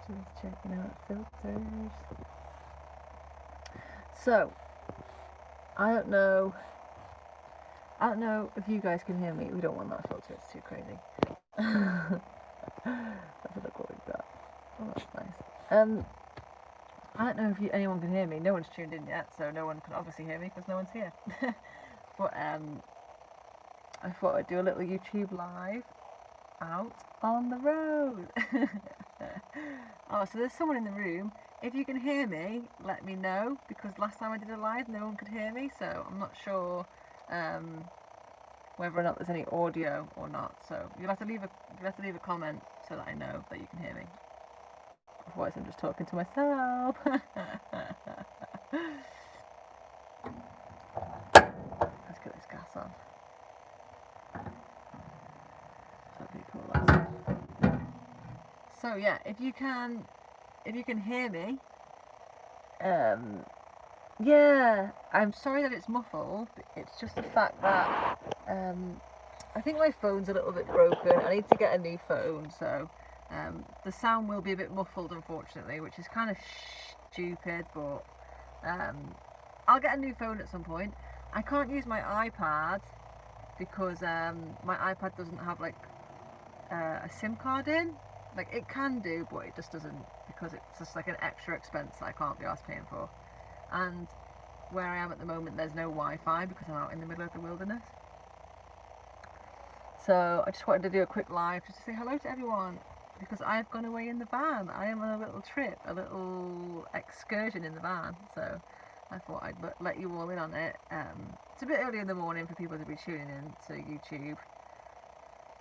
Just checking out filters. So, I don't know if you guys can hear me. We don't want that filter, it's too crazy. Let's look what we've got. Oh, that's nice. I don't know if anyone can hear me. No one's tuned in yet, so no one can obviously hear me because no one's here. But I thought I'd do a little YouTube live out on the road. Oh, so there's someone in the room. If you can hear me, let me know, because last time I did a live, no one could hear me, so I'm not sure whether or not there's any audio or not. So you'll have to leave a comment so that I know that you can hear me. Otherwise, I'm just talking to myself. Let's get this gas on. That'd be cool. So yeah, if you can hear me, yeah, I'm sorry that it's muffled. It's just the fact that I think my phone's a little bit broken. I need to get a new phone, so the sound will be a bit muffled, unfortunately, which is kind of stupid, but I'll get a new phone at some point. I can't use my iPad because my iPad doesn't have like a SIM card in. Like, it can do, but it just doesn't, because it's just like an extra expense that I can't be asked paying for. And where I am at the moment, there's no Wi-Fi because I'm out in the middle of the wilderness. So I just wanted to do a quick live just to say hello to everyone, because I've gone away in the van. I am on a little trip, a little excursion in the van. So I thought I'd let you all in on it. It's a bit early in the morning for people to be tuning in to YouTube,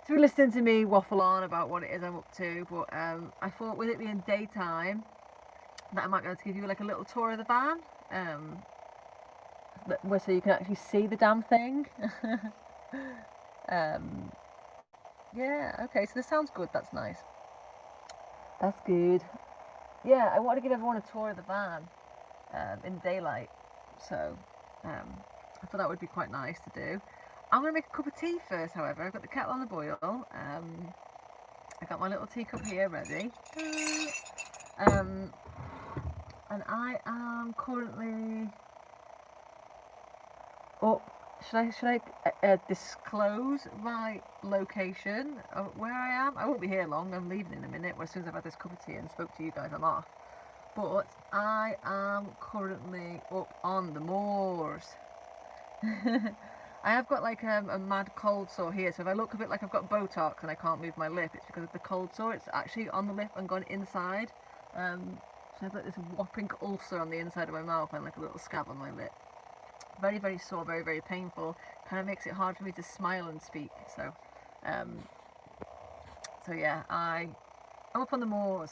to be listening to me waffle on about what it is I'm up to. But I thought, with it being daytime, that I might be able to give you like a little tour of the van, so you can actually see the damn thing. Yeah, okay, so this sounds good. That's nice. That's good. Yeah, I want to give everyone a tour of the van in daylight, so I thought that would be quite nice to do. I'm going to make a cup of tea first, however. I've got the kettle on the boil. I got my little teacup here ready. And I am currently... Oh, should I disclose my location of where I am? I won't be here long. I'm leaving in a minute. As soon as I've had this cup of tea and spoke to you guys, I'm off. But I am currently up on the moors. I have got like a mad cold sore here, so if I look a bit like I've got Botox and I can't move my lip, it's because of the cold sore. It's actually on the lip and gone inside. So I've got this whopping ulcer on the inside of my mouth and like a little scab on my lip. Very, very sore, very, very painful. Kind of makes it hard for me to smile and speak. So yeah, I'm up on the moors.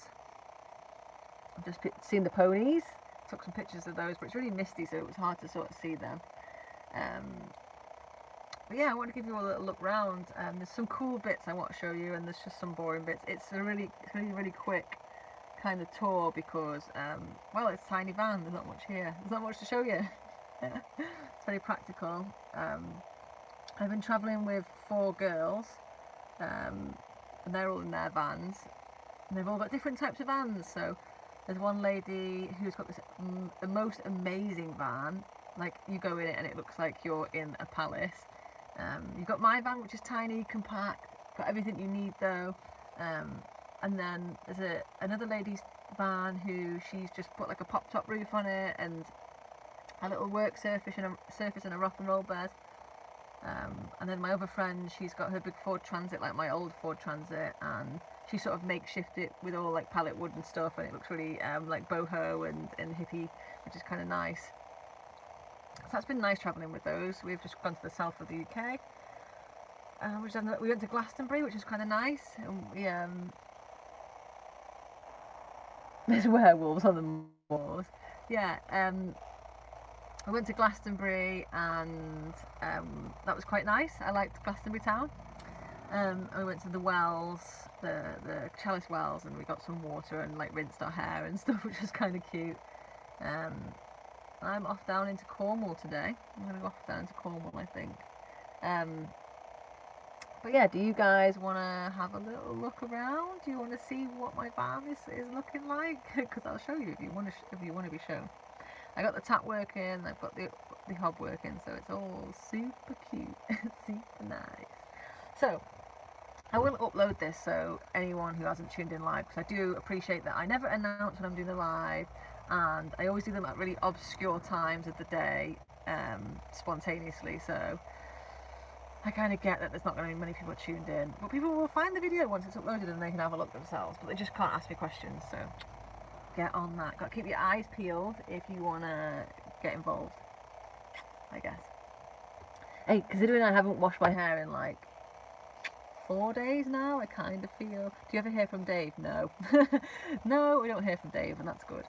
I've just seen the ponies. Took some pictures of those, but it's really misty, so it was hard to sort of see them. But yeah, I want to give you a little look round. There's some cool bits I want to show you, and there's just some boring bits. It's going to be a really quick kind of tour because, well, it's a tiny van. There's not much here. There's not much to show you. It's very practical. I've been travelling with 4 girls, and they're all in their vans, and they've all got different types of vans. So there's one lady who's got this the most amazing van. Like, you go in it and it looks like you're in a palace. You've got my van, which is tiny, compact, got everything you need though. And then there's another lady's van who she's just put like a pop-top roof on it and a little work surface and a rock and roll bed. And then my other friend, she's got her big Ford Transit, like my old Ford Transit, and she sort of makeshift it with all like pallet wood and stuff, and it looks really like boho and hippie, which is kind of nice. So that's been nice travelling with those. We've just gone to the south of the UK. We went to Glastonbury, which is kind of nice. And there's werewolves on the moors. Yeah. I went to Glastonbury, and that was quite nice. I liked Glastonbury town. We went to the wells, the Chalice wells, and we got some water and like rinsed our hair and stuff, which was kind of cute. I'm off down into Cornwall today. I'm going to go off down into Cornwall, I think. But yeah, do you guys want to have a little look around? Do you want to see what my van is looking like? Because I'll show you if you want to be shown. I got the tap working, I've got the hob working, so it's all super cute, super nice. So I will upload this so anyone who hasn't tuned in live, because I do appreciate that I never announce when I'm doing a live, and I always do them at really obscure times of the day, spontaneously, so I kind of get that there's not going to be many people tuned in, but people will find the video once it's uploaded and they can have a look themselves, but they just can't ask me questions, so get on that. Got to keep your eyes peeled if you want to get involved, I guess. Hey, considering I haven't washed my hair in like 4 days now, I kind of feel... Do you ever hear from Dave? No. No, we don't hear from Dave, and that's good.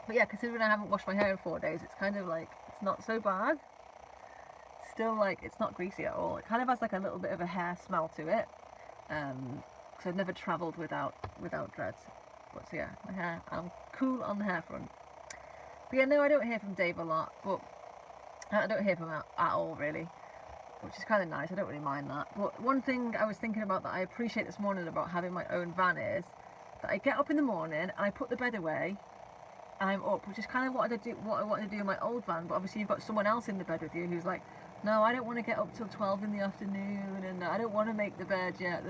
But yeah, considering I haven't washed my hair in 4 days, it's kind of like, it's not so bad. Still, like, it's not greasy at all. It kind of has like a little bit of a hair smell to it. Because I've never travelled without dreads. But so yeah, my hair, I'm cool on the hair front. But yeah, no, I don't hear from Dave a lot, but I don't hear from him at all, really. Which is kind of nice, I don't really mind that. But one thing I was thinking about that I appreciate this morning about having my own van is that I get up in the morning and I put the bed away and I'm up, which is kind of what I wanted to do in my old van, but obviously you've got someone else in the bed with you who's like, no, I don't want to get up till 12 in the afternoon, and I don't want to make the bed yet,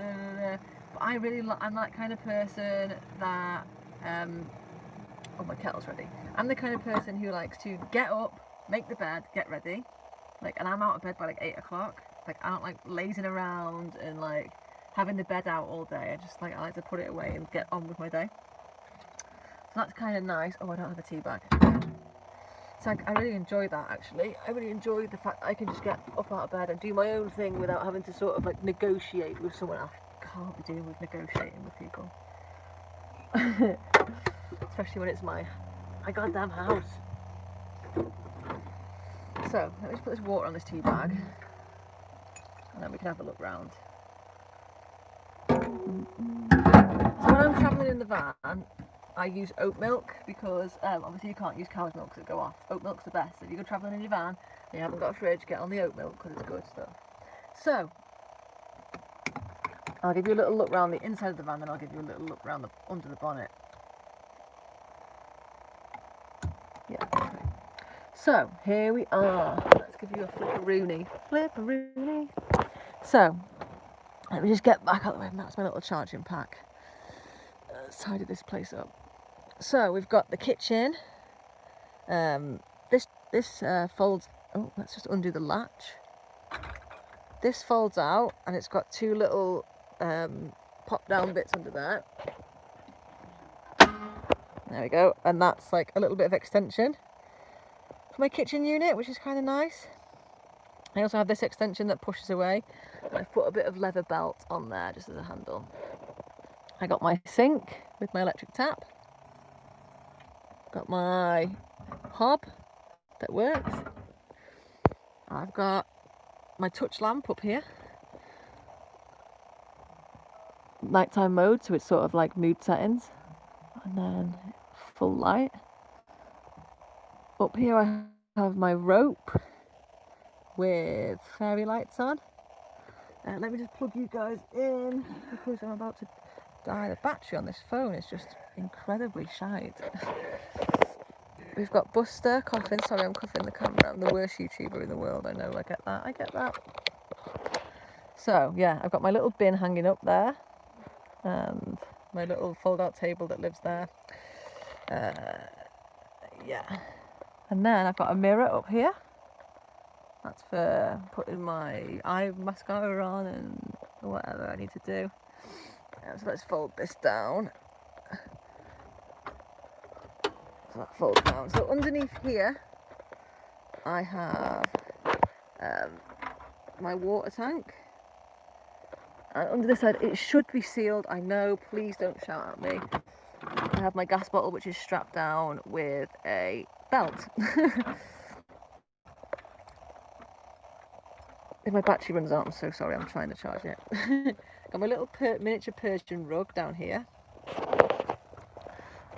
but I really I'm that kind of person that, oh, my kettle's ready. I'm the kind of person who likes to get up, make the bed, get ready, like, and I'm out of bed by like 8 o'clock. Like, I don't like lazing around and like having the bed out all day. I like to put it away and get on with my day. So that's kind of nice. Oh, I don't have a tea bag. So I really enjoy that, actually. I really enjoy the fact that I can just get up out of bed and do my own thing without having to sort of like negotiate with someone else. I can't be dealing with negotiating with people. Especially when it's my goddamn house. So, let me just put this water on this tea bag, and then we can have a look round. So when I'm travelling in the van, I use oat milk because obviously you can't use cow's milk because it'll go off. Oat milk's the best. If you go travelling in your van and you haven't got a fridge, get on the oat milk because it's good stuff. So, I'll give you a little look round the inside of the van, then I'll give you a little look round under the bonnet. Yeah. Okay. So, here we are. Let's give you a flipperoonie. Flipperoonie. So, let me just get back out of the way. That's my little charging pack. Let's tidy this place up. So, we've got the kitchen. This folds... Oh, let's just undo the latch. This folds out, and it's got two little pop-down bits under there. There we go. And that's like a little bit of extension for my kitchen unit, which is kind of nice. I also have this extension that pushes away, and I've put a bit of leather belt on there just as a handle. I got my sink with my electric tap. Got my hob that works. I've got my touch lamp up here. Nighttime mode, so it's sort of like mood settings. And then full light. Up here I have my rope with fairy lights on. Let me just plug you guys in because I'm about to die. The battery on this phone is just incredibly shite. We've got Buster coughing. Sorry, I'm coughing the camera. I'm the worst YouTuber in the world. I know, I get that. So, yeah, I've got my little bin hanging up there. And my little fold-out table that lives there. Yeah. And then I've got a mirror up here. That's for putting my eye mascara on and whatever I need to do. So let's fold this down. So that folds down. So underneath here, I have my water tank. And under this side, it should be sealed. I know, please don't shout at me. I have my gas bottle, which is strapped down with a belt. If my battery runs out, I'm so sorry, I'm trying to charge it. Got my little miniature Persian rug down here.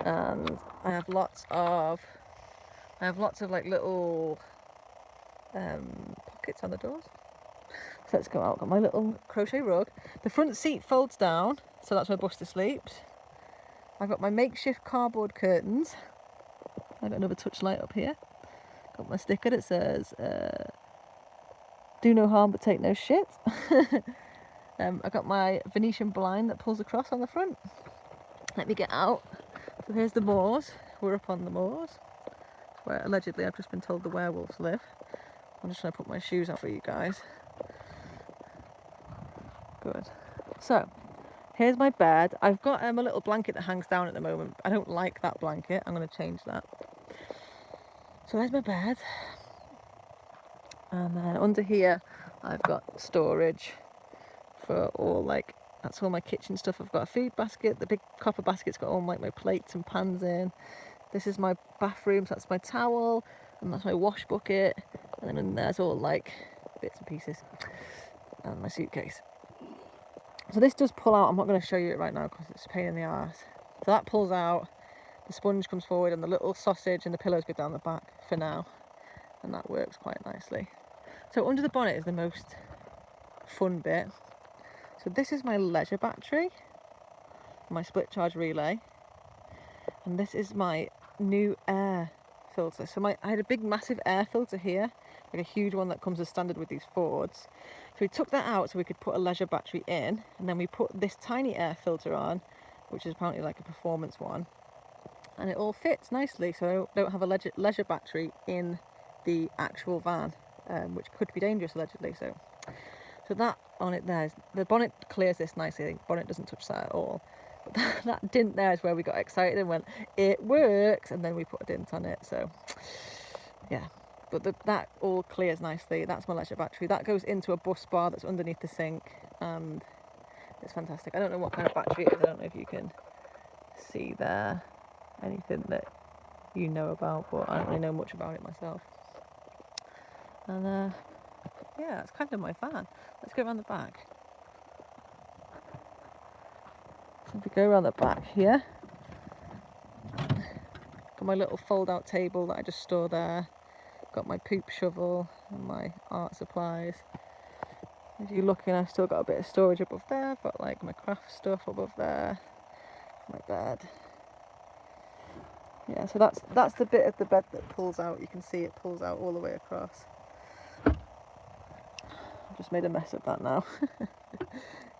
And I have lots of like little pockets on the doors. So let's go out. Got my little crochet rug. The front seat folds down, so that's where Buster sleeps. I've got my makeshift cardboard curtains. I've got another touch light up here. Got my sticker that says, do no harm but take no shit. I've got my Venetian blind that pulls across on the front. Let me get out. So here's the moors. We're up on the moors, where allegedly I've just been told the werewolves live. I'm just trying to put my shoes on for you guys. Good. So, here's my bed. I've got a little blanket that hangs down at the moment. I don't like that blanket. I'm going to change that. So there's my bed. And then under here, I've got storage for all, like, that's all my kitchen stuff. I've got a food basket. The big copper basket's got all my plates and pans in. This is my bathroom, so that's my towel. And that's my wash bucket. And then in there's all, like, bits and pieces. And my suitcase. So this does pull out. I'm not going to show you it right now because it's a pain in the arse. So that pulls out, the sponge comes forward, and the little sausage and the pillows go down the back for now. And that works quite nicely. So under the bonnet is the most fun bit. So this is my leisure battery, my split charge relay. And this is my new air filter. So I had a big massive air filter here, like a huge one that comes as standard with these Fords. So we took that out so we could put a leisure battery in, and then we put this tiny air filter on, which is apparently like a performance one, and it all fits nicely, so I don't have a leisure battery in the actual van, which could be dangerous allegedly. So that on it there, the bonnet clears this nicely. The bonnet doesn't touch that at all, but that dint there is where we got excited and went, it works, and then we put a dint on it. So yeah. But that all clears nicely. That's my leisure battery. That goes into a bus bar that's underneath the sink, and it's fantastic. I don't know what kind of battery it is. I don't know if you can see there anything that you know about, but I don't really know much about it myself. And yeah, it's kind of my fan. Let's go around the back. So if we go around the back here, got my little fold-out table that I just store there. Got my poop shovel and my art supplies. As you're looking, I've still got a bit of storage above there. I've got like my craft stuff above there. My bed. Yeah, so that's the bit of the bed that pulls out. You can see it pulls out all the way across. I've just made a mess of that now.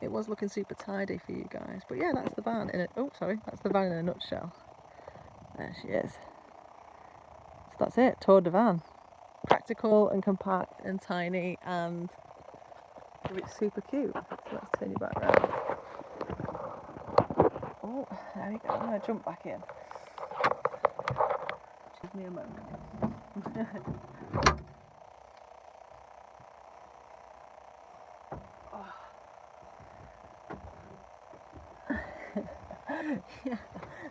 It was looking super tidy for you guys, but yeah, that's the van in it. Oh, sorry, that's the van in a nutshell. There she is. So that's it. Tour de van. Practical and compact and tiny, and it's super cute. So let's turn you back around. Oh, there we go. I'm going to jump back in. Give me a moment. Yeah,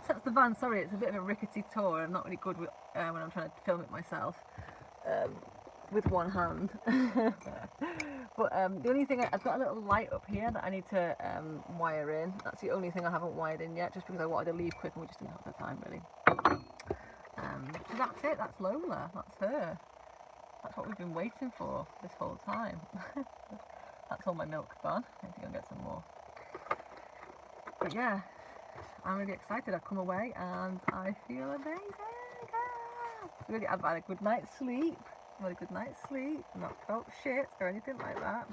so that's the van. Sorry, it's a bit of a rickety tour. I'm not really good with, when I'm trying to film it myself. With one hand. But the only thing, I've got a little light up here that I need to wire in. That's the only thing I haven't wired in yet, just because I wanted to leave quick and we just didn't have the time really. So that's it, that's Lola, that's her. That's what we've been waiting for this whole time. That's all my milk gone. I need to go and get some more. But yeah, I'm really excited. I've come away and I feel amazing. Really, I've had a good night's sleep. Not felt shit or anything like that.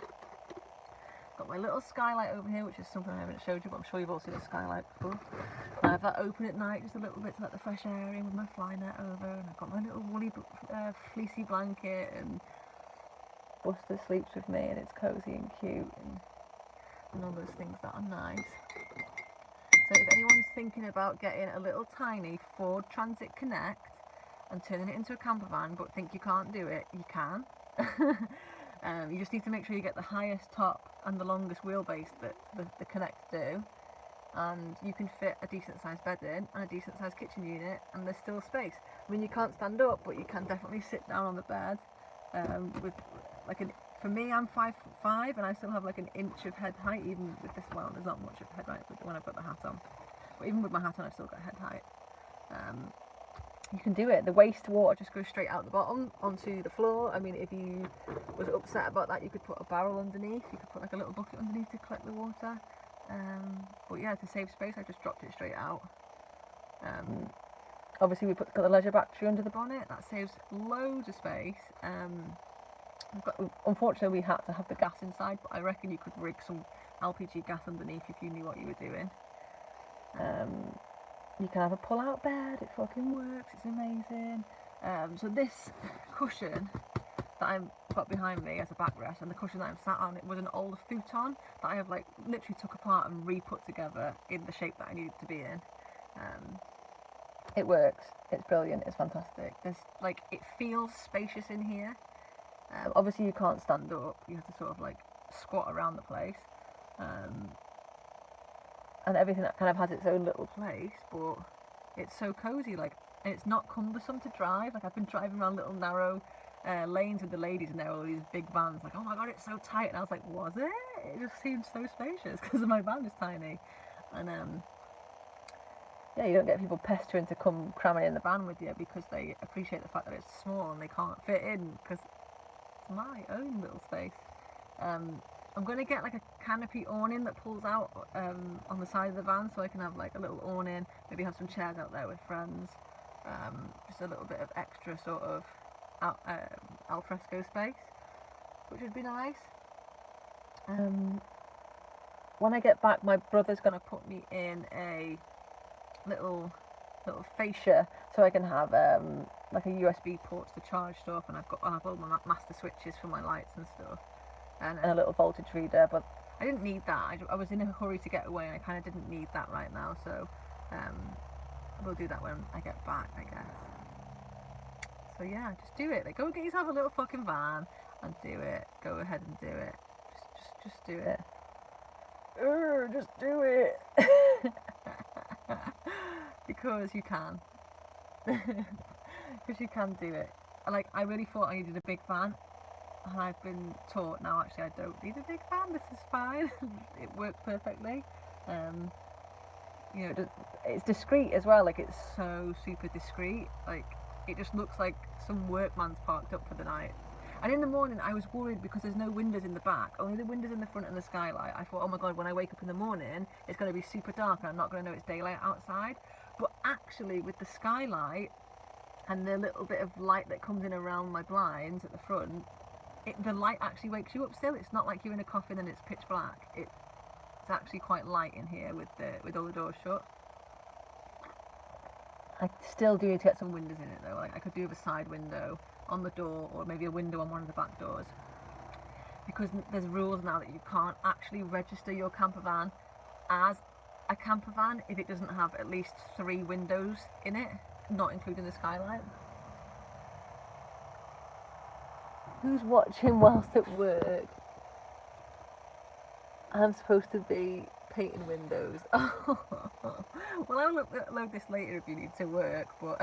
Got my little skylight over here, which is something I haven't showed you, but I'm sure you've all seen a skylight before. I have that open at night just a little bit to let the fresh air in with my fly net over, and I've got my little woolly fleecy blanket, and Buster sleeps with me, and it's cosy and cute, and all those things that are nice. So if anyone's thinking about getting a little tiny Ford Transit Connect and turning it into a camper van but think you can't do it, you can. You just need to make sure you get the highest top and the longest wheelbase that the Connect do, and you can fit a decent sized bed in and a decent sized kitchen unit, and there's still space. I mean, you can't stand up, but you can definitely sit down on the bed with like for me, I'm 5'5", and I still have like an inch of head height, even with this. Well, there's not much of head height when I've got the hat on, but even with my hat on I've still got head height. you can do it. The wastewater just goes straight out the bottom onto the floor. I mean, if you was upset about that, you could put a barrel underneath. You could put like a little bucket underneath to collect the water. But yeah, to save space, I just dropped it straight out. Obviously, we got the leisure battery under the bonnet. That saves loads of space. Unfortunately, we had to have the gas inside, but I reckon you could rig some LPG gas underneath if you knew what you were doing. You can have a pull-out bed. It fucking works. It's amazing. So this cushion that I've got behind me as a backrest, and the cushion that I'm sat on, it was an old futon that I have like literally took apart and re-put together in the shape that I needed to be in. It works. It's brilliant. It's fantastic. There's like, it feels spacious in here. Obviously you can't stand up. You have to sort of like squat around the place. And everything that kind of has its own little place, but it's so cozy, like, and it's not cumbersome to drive. Like, I've been driving around little narrow lanes with the ladies, and there are all these big vans, like, oh my god, it's so tight, and I was like, was it? It just seemed so spacious, because my van is tiny, and yeah, you don't get people pestering to come cramming in the van with you, because they appreciate the fact that it's small, and they can't fit in, because it's my own little space. I'm going to get like a canopy awning that pulls out on the side of the van, so I can have like a little awning, maybe have some chairs out there with friends, just a little bit of extra sort of al fresco space, which would be nice. When I get back, my brother's going to put me in a little fascia, so I can have like a USB port to charge stuff, and I'll have all my master switches for my lights and stuff. And a little voltage reader, but I didn't need that. I was in a hurry to get away, and I kind of didn't need that right now, so we'll do that when I get back, I guess. So yeah, just do it. Like, go get yourself a little fucking van and do it. Go ahead and do it. Just do it. Just do it. Because you can. Because you can do it. Like, I really thought I needed a big van. And I've been taught now, actually, I don't need a big fan. This is fine. It works perfectly. You know, it's discreet as well. Like, it's so super discreet. Like, it just looks like some workman's parked up for the night. And in the morning, I was worried because there's no windows in the back, only the windows in the front and the skylight. I thought, oh my god, when I wake up in the morning, it's going to be super dark and I'm not going to know it's daylight outside. But actually, with the skylight and the little bit of light that comes in around my blinds at the front, the light actually wakes you up still. It's not like you're in a coffin and it's pitch black. It's actually quite light in here with all the doors shut. I still do need to get some windows in it though. Like, I could do with a side window on the door, or maybe a window on one of the back doors, because there's rules now that you can't actually register your camper van as a camper van if it doesn't have at least 3 windows in it, not including the skylight. Who's watching whilst at work? I'm supposed to be painting windows. Well, I'll upload this later if you need to work, but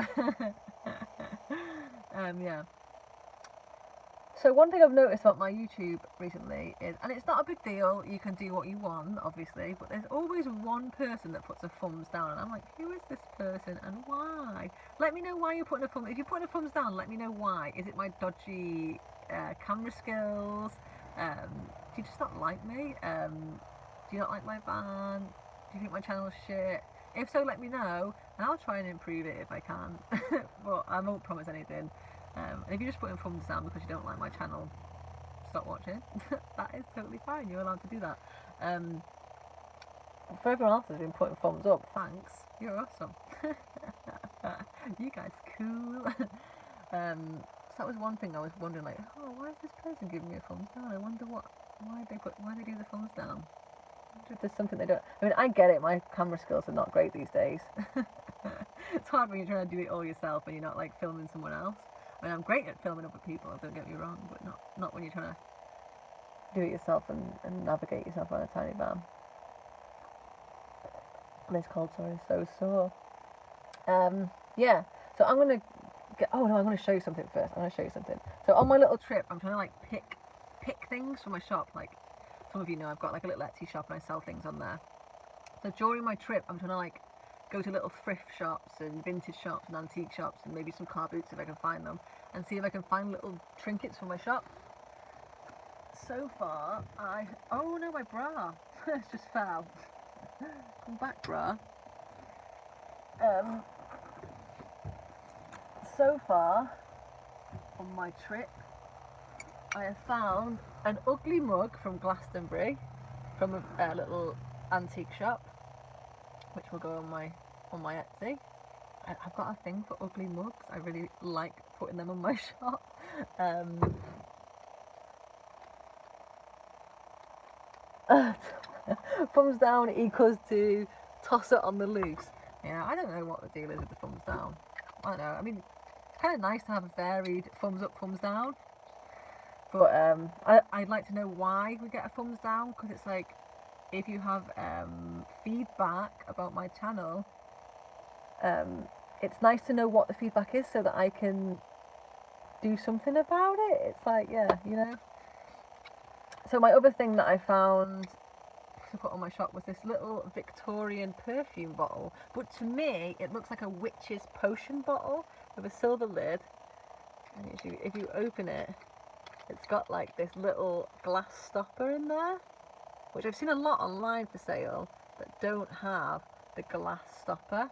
yeah. So one thing I've noticed about my YouTube recently is, and it's not a big deal, you can do what you want, obviously, but there's always one person that puts a thumbs down, and I'm like, who is this person and why? Let me know why you're putting a thumbs. If you're putting a thumbs down, let me know why. Is it my dodgy camera skills? Do you just not like me? Do you not like my van? Do you think my channel's shit? If so, let me know, and I'll try and improve it if I can. But I won't promise anything. And if you're just putting thumbs down because you don't like my channel, stop watching. That is totally fine. You're allowed to do that. For everyone else who's been putting thumbs up, thanks. You're awesome. You guys cool. So that was one thing I was wondering, like, oh, why is this person giving me a thumbs down? I wonder why they do the thumbs down. I wonder if there's something they don't. I mean, I get it. My camera skills are not great these days. It's hard when you're trying to do it all yourself and you're not like filming someone else. I mean, I'm great at filming other people, don't get me wrong, but not when you're trying to do it yourself and navigate yourself on a tiny van. This cold sore is so sore. Yeah, so I'm going to I'm going to show you something first. So on my little trip, I'm trying to like pick things from my shop. Like, some of you know, I've got like a little Etsy shop and I sell things on there. So during my trip, I'm trying to like go to little thrift shops and vintage shops and antique shops and maybe some car boots if I can find them, and see if I can find little trinkets for my shop. So far, oh no, my bra, it's just fell. Come back, bra. So far, on my trip, I have found an ugly mug from Glastonbury, from a little antique shop, which will go on my Etsy. I've got a thing for ugly mugs. I really like putting them on my shop. Thumbs down equals to toss it on the loose. Yeah, I don't know what the deal is with the thumbs down. I don't know. I mean, it's kind of nice to have a varied thumbs up, thumbs down. But I'd like to know why we get a thumbs down, because it's like, if you have feedback about my channel, it's nice to know what the feedback is so that I can do something about it. It's like, yeah, you know. So my other thing that I found to put on my shop was this little Victorian perfume bottle, but to me it looks like a witch's potion bottle with a silver lid, and if you open it, it's got like this little glass stopper in there, which I've seen a lot online for sale that don't have the glass stopper.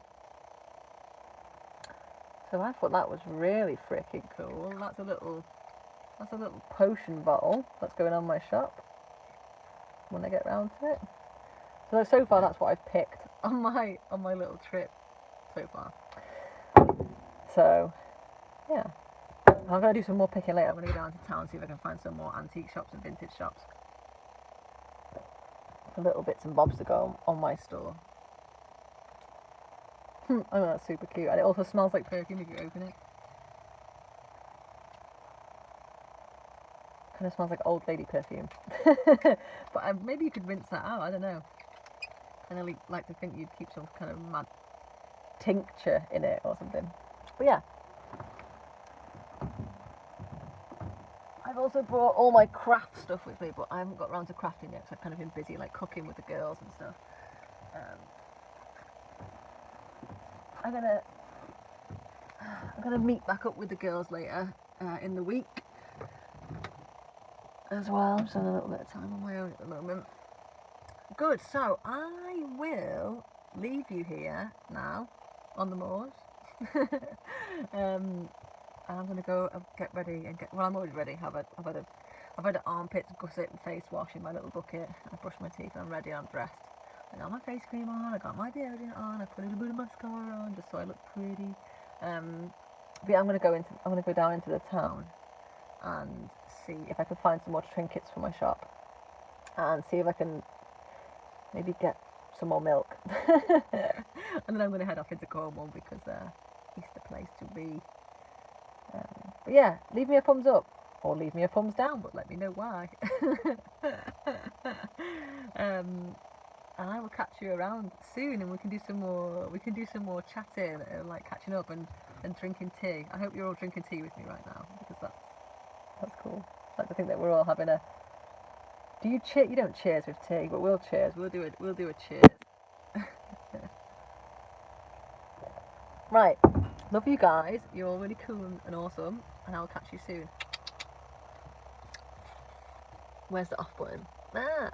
So I thought that was really freaking cool. That's a little potion bottle that's going on my shop when I get round to it. So far that's what I've picked on my little trip so far. So yeah, I'm going to do some more picking later. I'm going to go down to town, see if I can find some more antique shops and vintage shops for little bits and bobs to go on my store. I know, that's super cute, and it also smells like perfume if you open it. Kind of smells like old lady perfume. But maybe you could rinse that out, I don't know. I really like to think you'd keep some kind of mad tincture in it or something. But yeah. I've also brought all my craft stuff with me, but I haven't got around to crafting yet because I've kind of been busy like cooking with the girls and stuff. I'm gonna meet back up with the girls later in the week as well. I'm just having a little bit of time on my own at the moment. Good, so I will leave you here now on the moors. And I'm gonna go get ready and well, I'm already ready. I've had an armpits, gusset and face wash in my little bucket. I brushed my teeth and I'm ready, I'm dressed. I got my face cream on, I got my deodorant on, I put a little bit of mascara on just so I look pretty. But yeah, I'm gonna go down into the town and see if I can find some more trinkets for my shop, and see if I can maybe get some more milk. And then I'm gonna head off into Cornwall because it's the place to be. But yeah, leave me a thumbs up or leave me a thumbs down, but let me know why. And I will catch you around soon, and we can do some more chatting, like catching up and drinking tea. I hope you're all drinking tea with me right now, because that's cool. I like to think that we're all having a. Do you cheer? You don't cheers with tea, but we'll cheers. We'll do a cheers. Right. Love you guys. You're all really cool and awesome, and I'll catch you soon. Where's the off button? Ah.